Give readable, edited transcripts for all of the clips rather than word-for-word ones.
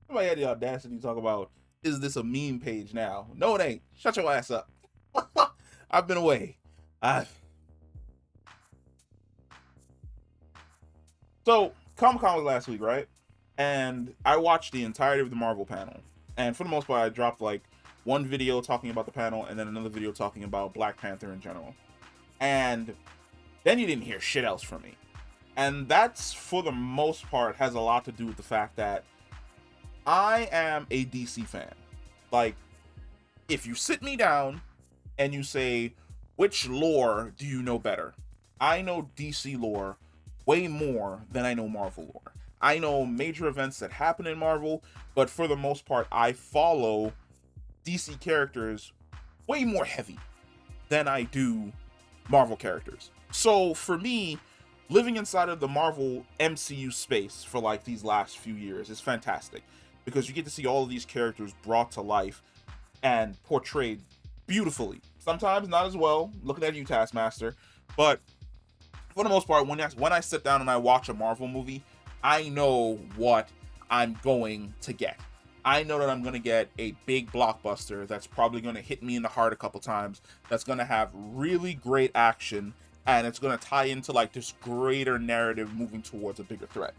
Somebody had the audacity to talk about, is this a meme page now? No, it ain't. Shut your ass up. I've been away. I So Comic Con was last week, right? And I watched the entirety of the Marvel panel. And for the most part, I dropped like one video talking about the panel and then another video talking about Black Panther in general. And then you didn't hear shit else from me. And that's, for the most part, has a lot to do with the fact that I am a DC fan. Like, if you sit me down and you say, which lore do you know better? I know DC lore way more than I know Marvel lore. I know major events that happen in Marvel, but for the most part, I follow DC characters way more heavy than I do Marvel characters. So for me, living inside of the Marvel MCU space for like these last few years is fantastic because you get to see all of these characters brought to life and portrayed beautifully. Sometimes not as well, looking at you, Taskmaster, but for the most part, when I sit down and I watch a Marvel movie, I know what I'm going to get. I know that I'm going to get a big blockbuster that's probably going to hit me in the heart a couple times, that's going to have really great action, and it's going to tie into like this greater narrative moving towards a bigger threat.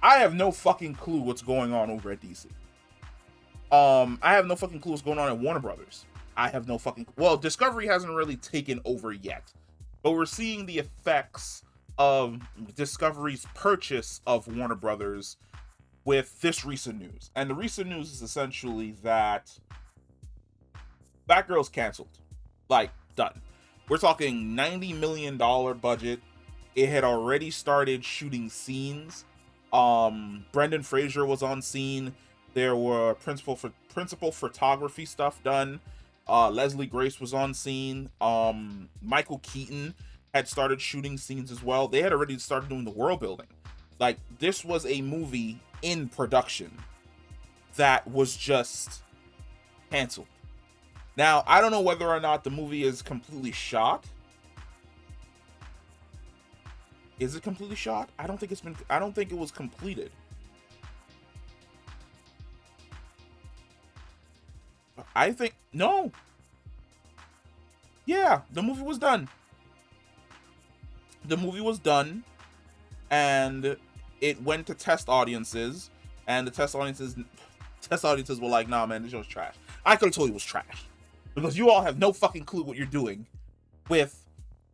I have no fucking clue what's going on over at DC. I have no fucking clue what's going on at Warner Brothers. I have no fucking, well, Discovery hasn't really taken over yet, but we're seeing the effects of Discovery's purchase of Warner Brothers with this recent news. And the recent news is essentially that Batgirl's canceled. Like, done. We're talking $90 million budget. It had already started shooting scenes. Brendan Fraser was on scene. There were principal photography stuff done. Leslie Grace was on scene. Michael Keaton had started shooting scenes as well. They had already started doing the world building. Like, this was a movie in production that was just canceled. Now, I don't know whether or not the movie is completely shot. Is it completely shot? I don't think it was completed. I think no. Yeah, the movie was done. The movie was done and it went to test audiences, and the test audiences were like, nah man, this show's trash. I could have told you it was trash. Because you all have no fucking clue what you're doing with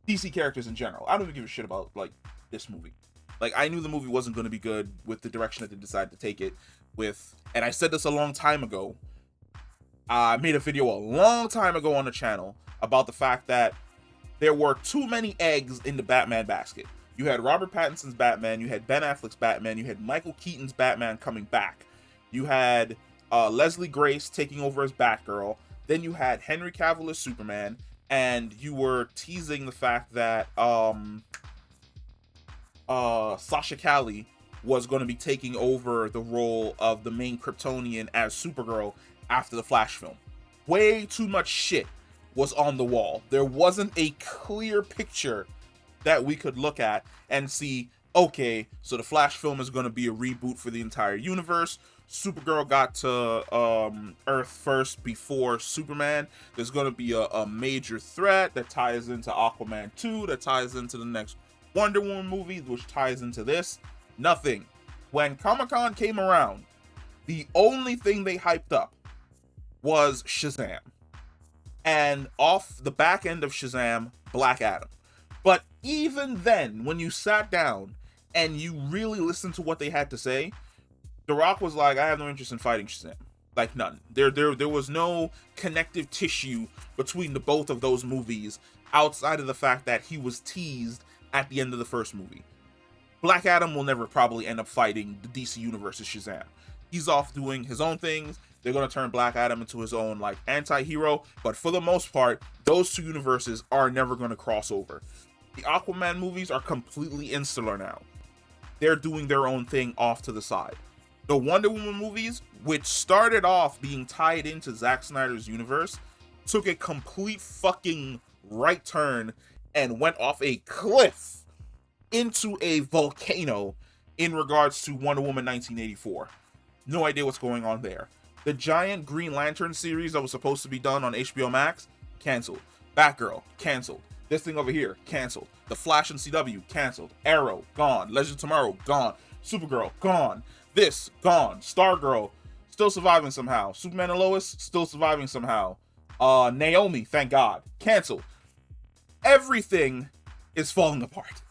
DC characters in general. I don't even give a shit about like this movie. Like, I knew the movie wasn't going to be good with the direction that they decided to take it with, and I said this a long time ago. I made a video a long time ago on the channel about the fact that there were too many eggs in the Batman basket. You had Robert Pattinson's Batman, you had Ben Affleck's Batman, you had Michael Keaton's Batman coming back, you had Leslie Grace taking over as Batgirl, then you had Henry Cavill as Superman, and you were teasing the fact that Sasha Calle was going to be taking over the role of the main Kryptonian as Supergirl after the Flash film. Way too much shit was on the wall. There wasn't a clear picture that we could look at and see, okay, so the Flash film is going to be a reboot for the entire universe. Supergirl got to Earth first before Superman. There's going to be a major threat that ties into Aquaman 2, that ties into the next Wonder Woman movie, which ties into this. Nothing. When Comic-Con came around, the only thing they hyped up was Shazam. And off the back end of Shazam, Black Adam. But even then, when you sat down and you really listened to what they had to say, The Rock was like, I have no interest in fighting Shazam. Like, none. There was no connective tissue between the both of those movies outside of the fact that he was teased at the end of the first movie. Black Adam will never probably end up fighting the DC Universe's Shazam. He's off doing his own things. They're going to turn Black Adam into his own like anti-hero, but for the most part, those two universes are never going to cross over. The Aquaman movies are completely insular now. They're doing their own thing off to the side. The Wonder Woman movies, which started off being tied into Zack Snyder's universe, took a complete fucking right turn and went off a cliff into a volcano in regards to Wonder Woman 1984. No idea what's going on there. The giant Green Lantern series that was supposed to be done on HBO Max, canceled. Batgirl, canceled. This thing over here, canceled. The Flash and CW, canceled. Arrow, gone. Legend of Tomorrow, gone. Supergirl, gone. This, gone. Stargirl, still surviving somehow. Superman and Lois, still surviving somehow. Naomi, thank God, canceled. Everything is falling apart.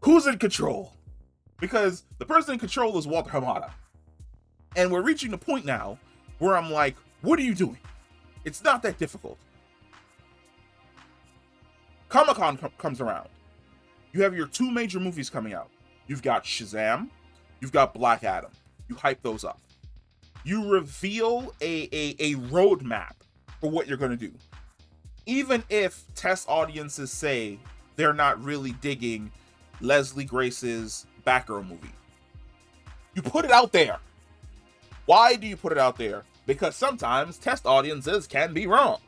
Who's in control? Because the person in control is Walter Hamada. And we're reaching the point now where I'm like, what are you doing? It's not that difficult. Comic-Con comes around. You have your two major movies coming out. You've got Shazam. You've got Black Adam. You hype those up. You reveal a roadmap for what you're going to do. Even if test audiences say they're not really digging Leslie Grace's Batgirl movie, you put it out there. Why do you put it out there? Because sometimes test audiences can be wrong.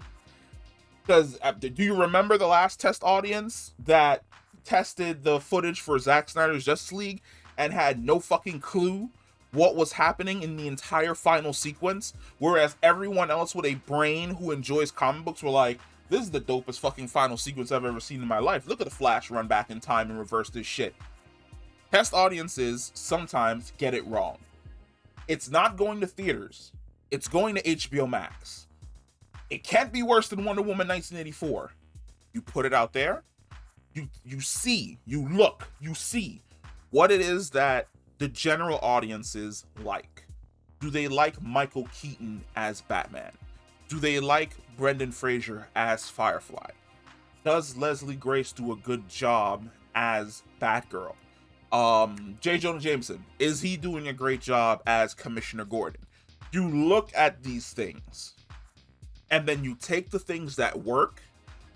Because do you remember the last test audience that tested the footage for Zack Snyder's Justice League and had no fucking clue what was happening in the entire final sequence? Whereas everyone else with a brain who enjoys comic books were like, this is the dopest fucking final sequence I've ever seen in my life. Look at the Flash run back in time and reverse this shit. Test audiences sometimes get it wrong. It's not going to theaters. It's going to HBO Max. It can't be worse than Wonder Woman 1984. You put it out there. You see, you look, you see what it is that the general audiences like. Do they like Michael Keaton as Batman? Do they like Brendan Fraser as Firefly? Does Leslie Grace do a good job as Batgirl? J. Jonah Jameson, is he doing a great job as Commissioner Gordon? You look at these things, and then you take the things that work,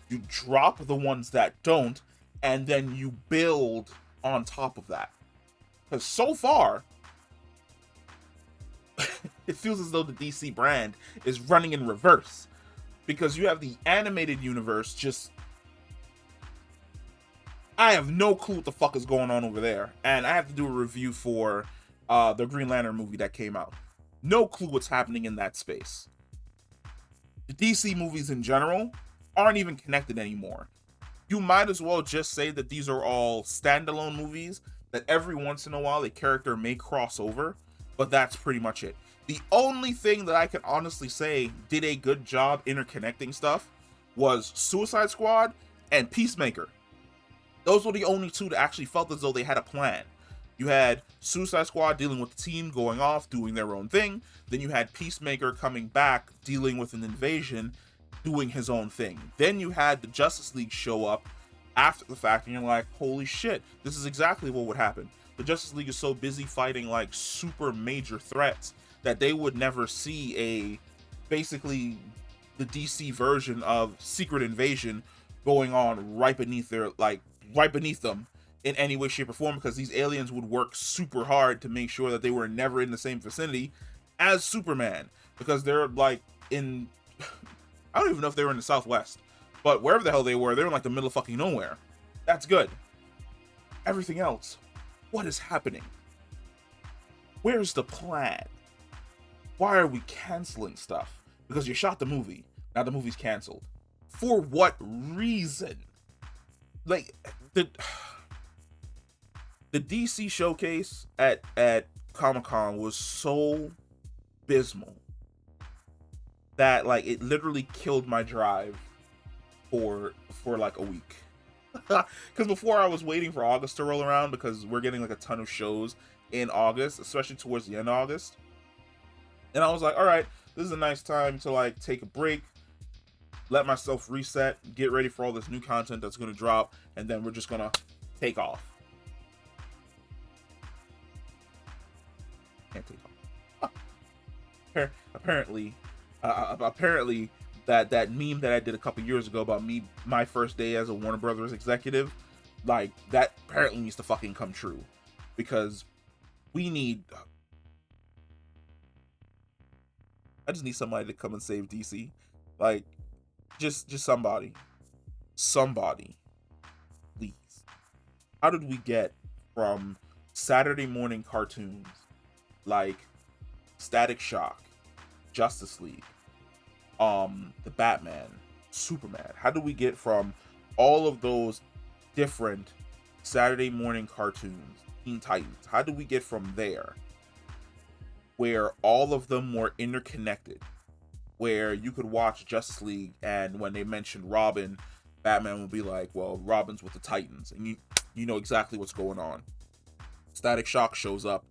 you drop the ones that don't, and then you build on top of that. Because so far, it feels as though the DC brand is running in reverse. Because you have the animated universe just... I have no clue what the fuck is going on over there. And I have to do a review for the Green Lantern movie that came out. No clue what's happening in that space. The DC movies in general aren't even connected anymore. You might as well just say that these are all standalone movies, that every once in a while a character may cross over, but that's pretty much it. The only thing that I can honestly say did a good job interconnecting stuff was Suicide Squad and Peacemaker. Those were the only two that actually felt as though they had a plan. You had Suicide Squad dealing with the team, going off, doing their own thing. Then you had Peacemaker coming back, dealing with an invasion, doing his own thing. Then you had the Justice League show up after the fact, and you're like, holy shit, this is exactly what would happen. The Justice League is so busy fighting like super major threats that they would never see basically the DC version of Secret Invasion going on right beneath them in any way, shape, or form, because these aliens would work super hard to make sure that they were never in the same vicinity as Superman, because they're like in I don't even know if they were in the Southwest, but wherever the hell they were in like the middle of fucking nowhere. That's good. Everything else, what is happening? Where's the plan? Why are we canceling stuff? Because you shot the movie, now the movie's canceled. For what reason? Like the DC showcase at Comic-Con was so abysmal that like it literally killed my drive for like a week. Because before I was waiting for August to roll around, because we're getting like a ton of shows in August, especially towards the end of August. And I was like, all right, this is a nice time to like take a break, let myself reset, get ready for all this new content that's going to drop, and then we're just going to take off. Can't take off. Apparently that meme that I did a couple years ago about my first day as a Warner Brothers executive, like that apparently needs to fucking come true, because we need... I just need somebody to come and save DC. Like, just somebody, please. How did we get from Saturday morning cartoons like Static Shock, Justice League, the Batman, Superman? How do we get from all of those different Saturday morning cartoons, Teen Titans? How do we get from there where all of them were interconnected, where you could watch Justice League and when they mentioned Robin, Batman would be like, well, Robin's with the Titans, and you know exactly what's going on. Static Shock shows up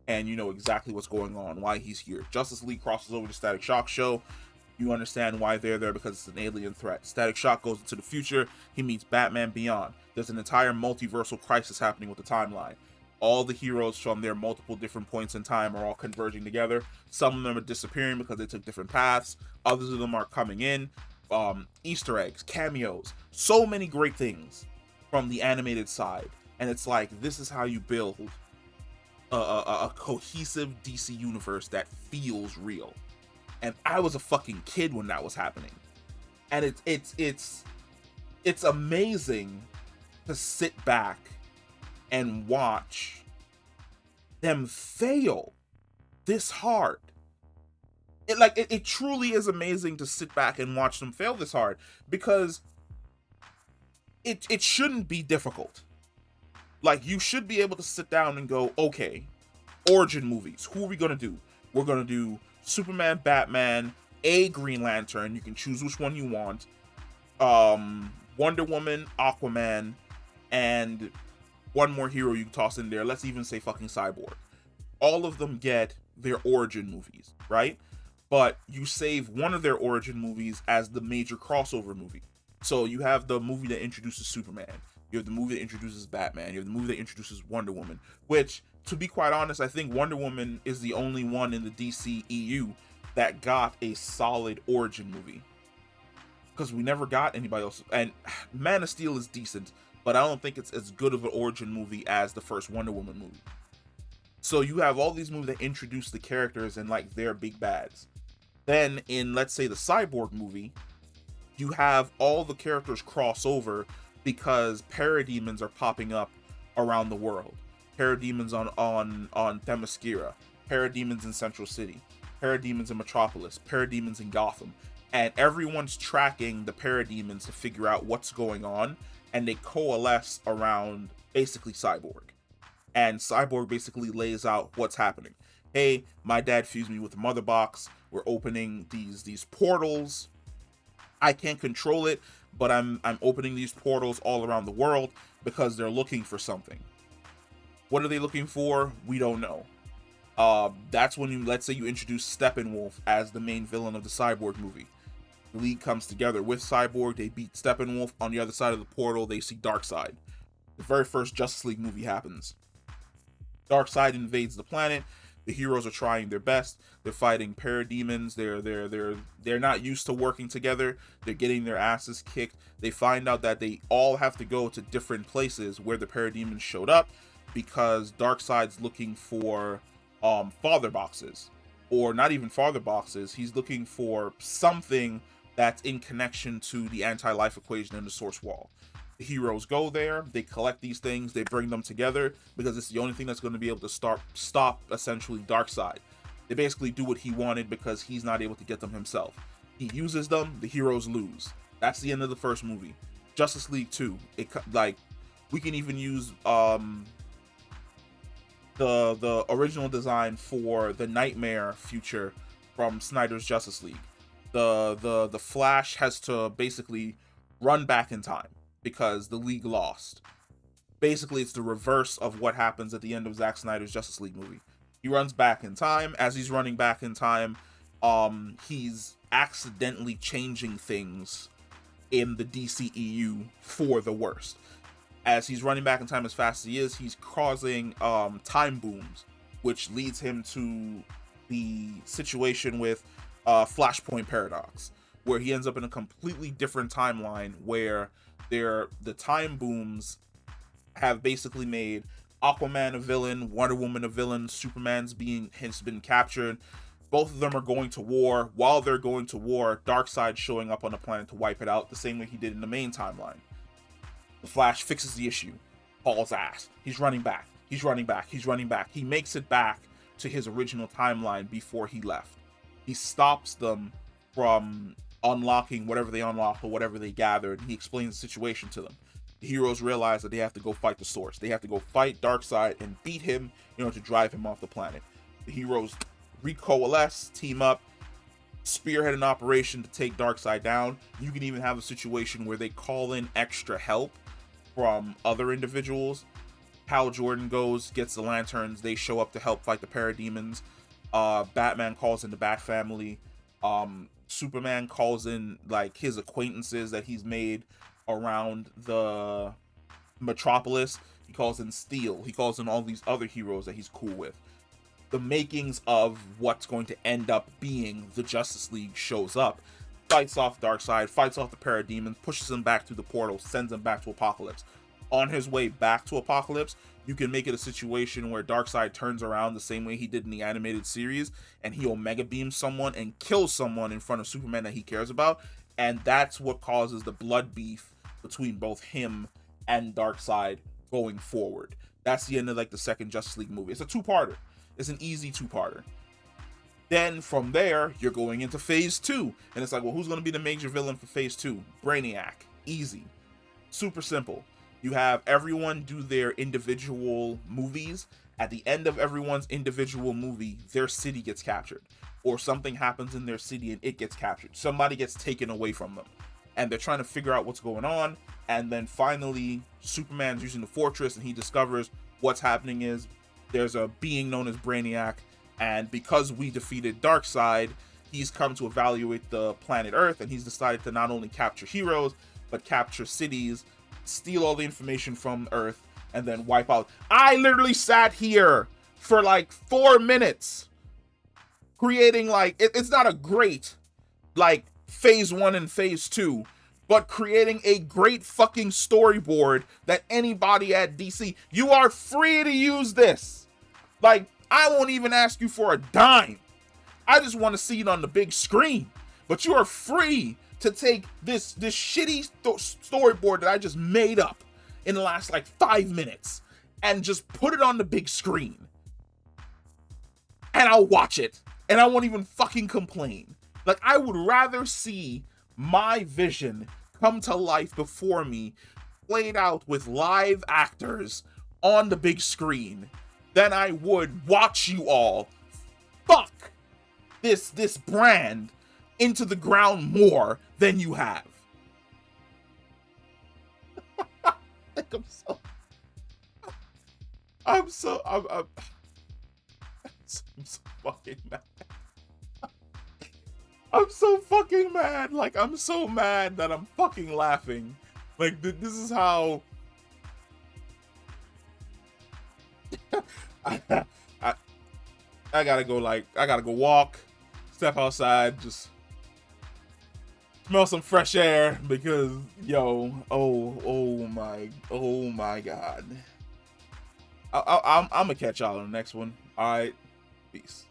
and you know exactly what's going on, why he's here. Justice League crosses over to Static Shock show. You understand why they're there, because it's an alien threat. Static Shock goes into the future. He meets Batman Beyond. There's an entire multiversal crisis happening with the timeline. All the heroes from their multiple different points in time are all converging together. Some of them are disappearing because they took different paths. Others of them are coming in. Easter eggs, cameos, so many great things from the animated side. And it's like, this is how you build a cohesive DC universe that feels real. And I was a fucking kid when that was happening, and it's amazing to sit back and watch them fail this hard. It truly is amazing to sit back and watch them fail this hard, because it shouldn't be difficult. Like, you should be able to sit down and go, okay, origin movies, who are we gonna do? We're gonna do Superman, Batman, a Green Lantern, you can choose which one you want, Wonder Woman, Aquaman, and one more hero you can toss in there. Let's even say fucking Cyborg. All of them get their origin movies, right? But you save one of their origin movies as the major crossover movie. So you have the movie that introduces Superman, you have the movie that introduces Batman, you have the movie that introduces Wonder Woman, which, to be quite honest, I think Wonder Woman is the only one in the DC EU that got a solid origin movie, because we never got anybody else. And Man of Steel is decent, but I don't think it's as good of an origin movie as the first Wonder Woman movie. So you have all these movies that introduce the characters and like their big bads. Then in, let's say, the Cyborg movie, you have all the characters cross over because parademons are popping up around the world. Parademons on Themyscira, parademons in Central City, parademons in Metropolis, parademons in Gotham, and everyone's tracking the parademons to figure out what's going on, and they coalesce around basically Cyborg. And Cyborg basically lays out what's happening. Hey, my dad fused me with the mother box. We're opening these portals. I can't control it, but I'm opening these portals all around the world because they're looking for something. What are they looking for? We don't know. That's when you, let's say you introduce Steppenwolf as the main villain of the Cyborg movie. The League comes together with Cyborg, they beat Steppenwolf. On the other side of the portal, they see Darkseid. The very first Justice League movie happens. Darkseid invades the planet. The heroes are trying their best. They're fighting parademons. They're not used to working together. They're getting their asses kicked. They find out that they all have to go to different places where the parademons showed up, because Darkseid's looking for father boxes, or not even father boxes. He's looking for something that's in connection to the anti-life equation in the source wall. The heroes go there, they collect these things, they bring them together, because it's the only thing that's going to be able to stop essentially Darkseid. They basically do what he wanted because he's not able to get them himself. He uses them, the heroes lose. That's the end of the first movie. Justice League 2, we can even use the original design for the Nightmare future from Snyder's Justice League. The Flash has to basically run back in time because the League lost. Basically, it's the reverse of what happens at the end of Zack Snyder's Justice League movie. He runs back in time. As he's running back in time, he's accidentally changing things in the DCEU for the worst. As he's running back in time as fast as he is, he's causing time booms, which leads him to the situation with Flashpoint Paradox, where he ends up in a completely different timeline where the time booms have basically made Aquaman a villain, Wonder Woman a villain, Superman's has been captured. Both of them are going to war. While they're going to war, Darkseid showing up on the planet to wipe it out, the same way he did in the main timeline. The Flash fixes the issue. hauls ass. He's running back. He's running back. He's running back. He makes it back to his original timeline before he left. He stops them from unlocking whatever they unlocked or whatever they gathered. He explains the situation to them. The heroes realize that they have to go fight the source. They have to go fight Darkseid and beat him in order to drive him off the planet. The heroes recoalesce, team up, spearhead an operation to take Darkseid down. You can even have a situation where they call in extra help from other individuals. Hal Jordan goes, gets the lanterns, they show up to help fight the parademons. Batman calls in the Bat family. Superman calls in like his acquaintances that he's made around the metropolis. He calls in Steel. He calls in all these other heroes that he's cool with. The makings of what's going to end up being the Justice League shows up, fights off Darkseid, fights off the parademons, pushes him back through the portal, sends him back to Apokolips. On his way back to Apokolips, you can make it a situation where Darkseid turns around the same way he did in the animated series, and he Omega beams someone and kills someone in front of Superman that he cares about, and that's what causes the blood beef between both him and Darkseid going forward. That's the end of like the second Justice League movie. It's a two-parter. It's an easy two-parter. Then from there, you're going into phase 2, and it's like, well, who's going to be the major villain for phase 2? Brainiac. Easy. Super simple. You have everyone do their individual movies. At the end of everyone's individual movie, their city gets captured. Or something happens in their city and it gets captured. Somebody gets taken away from them. And they're trying to figure out what's going on. And then finally, Superman's using the fortress and he discovers what's happening is there's a being known as Brainiac. And because we defeated Darkseid, he's come to evaluate the planet Earth. And he's decided to not only capture heroes, but capture cities, steal all the information from Earth, and then wipe out. I literally sat here for like 4 minutes creating like, it's not a great like phase 1 and phase 2, but creating a great fucking storyboard that anybody at DC, you are free to use this. Like, I won't even ask you for a dime. I just want to see it on the big screen. But you are free to take this shitty storyboard that I just made up in the last like 5 minutes and just put it on the big screen. And I'll watch it. And I won't even fucking complain. Like, I would rather see my vision come to life before me, played out with live actors on the big screen, than I would watch you all fuck this brand into the ground more than you have. Like, I'm so fucking mad. I'm so fucking mad. Like, I'm so mad that I'm fucking laughing. Like, this is how I gotta go, like, I gotta go walk, step outside, just smell some fresh air, because yo, oh my god. I'm gonna catch y'all on the next one. All right, peace.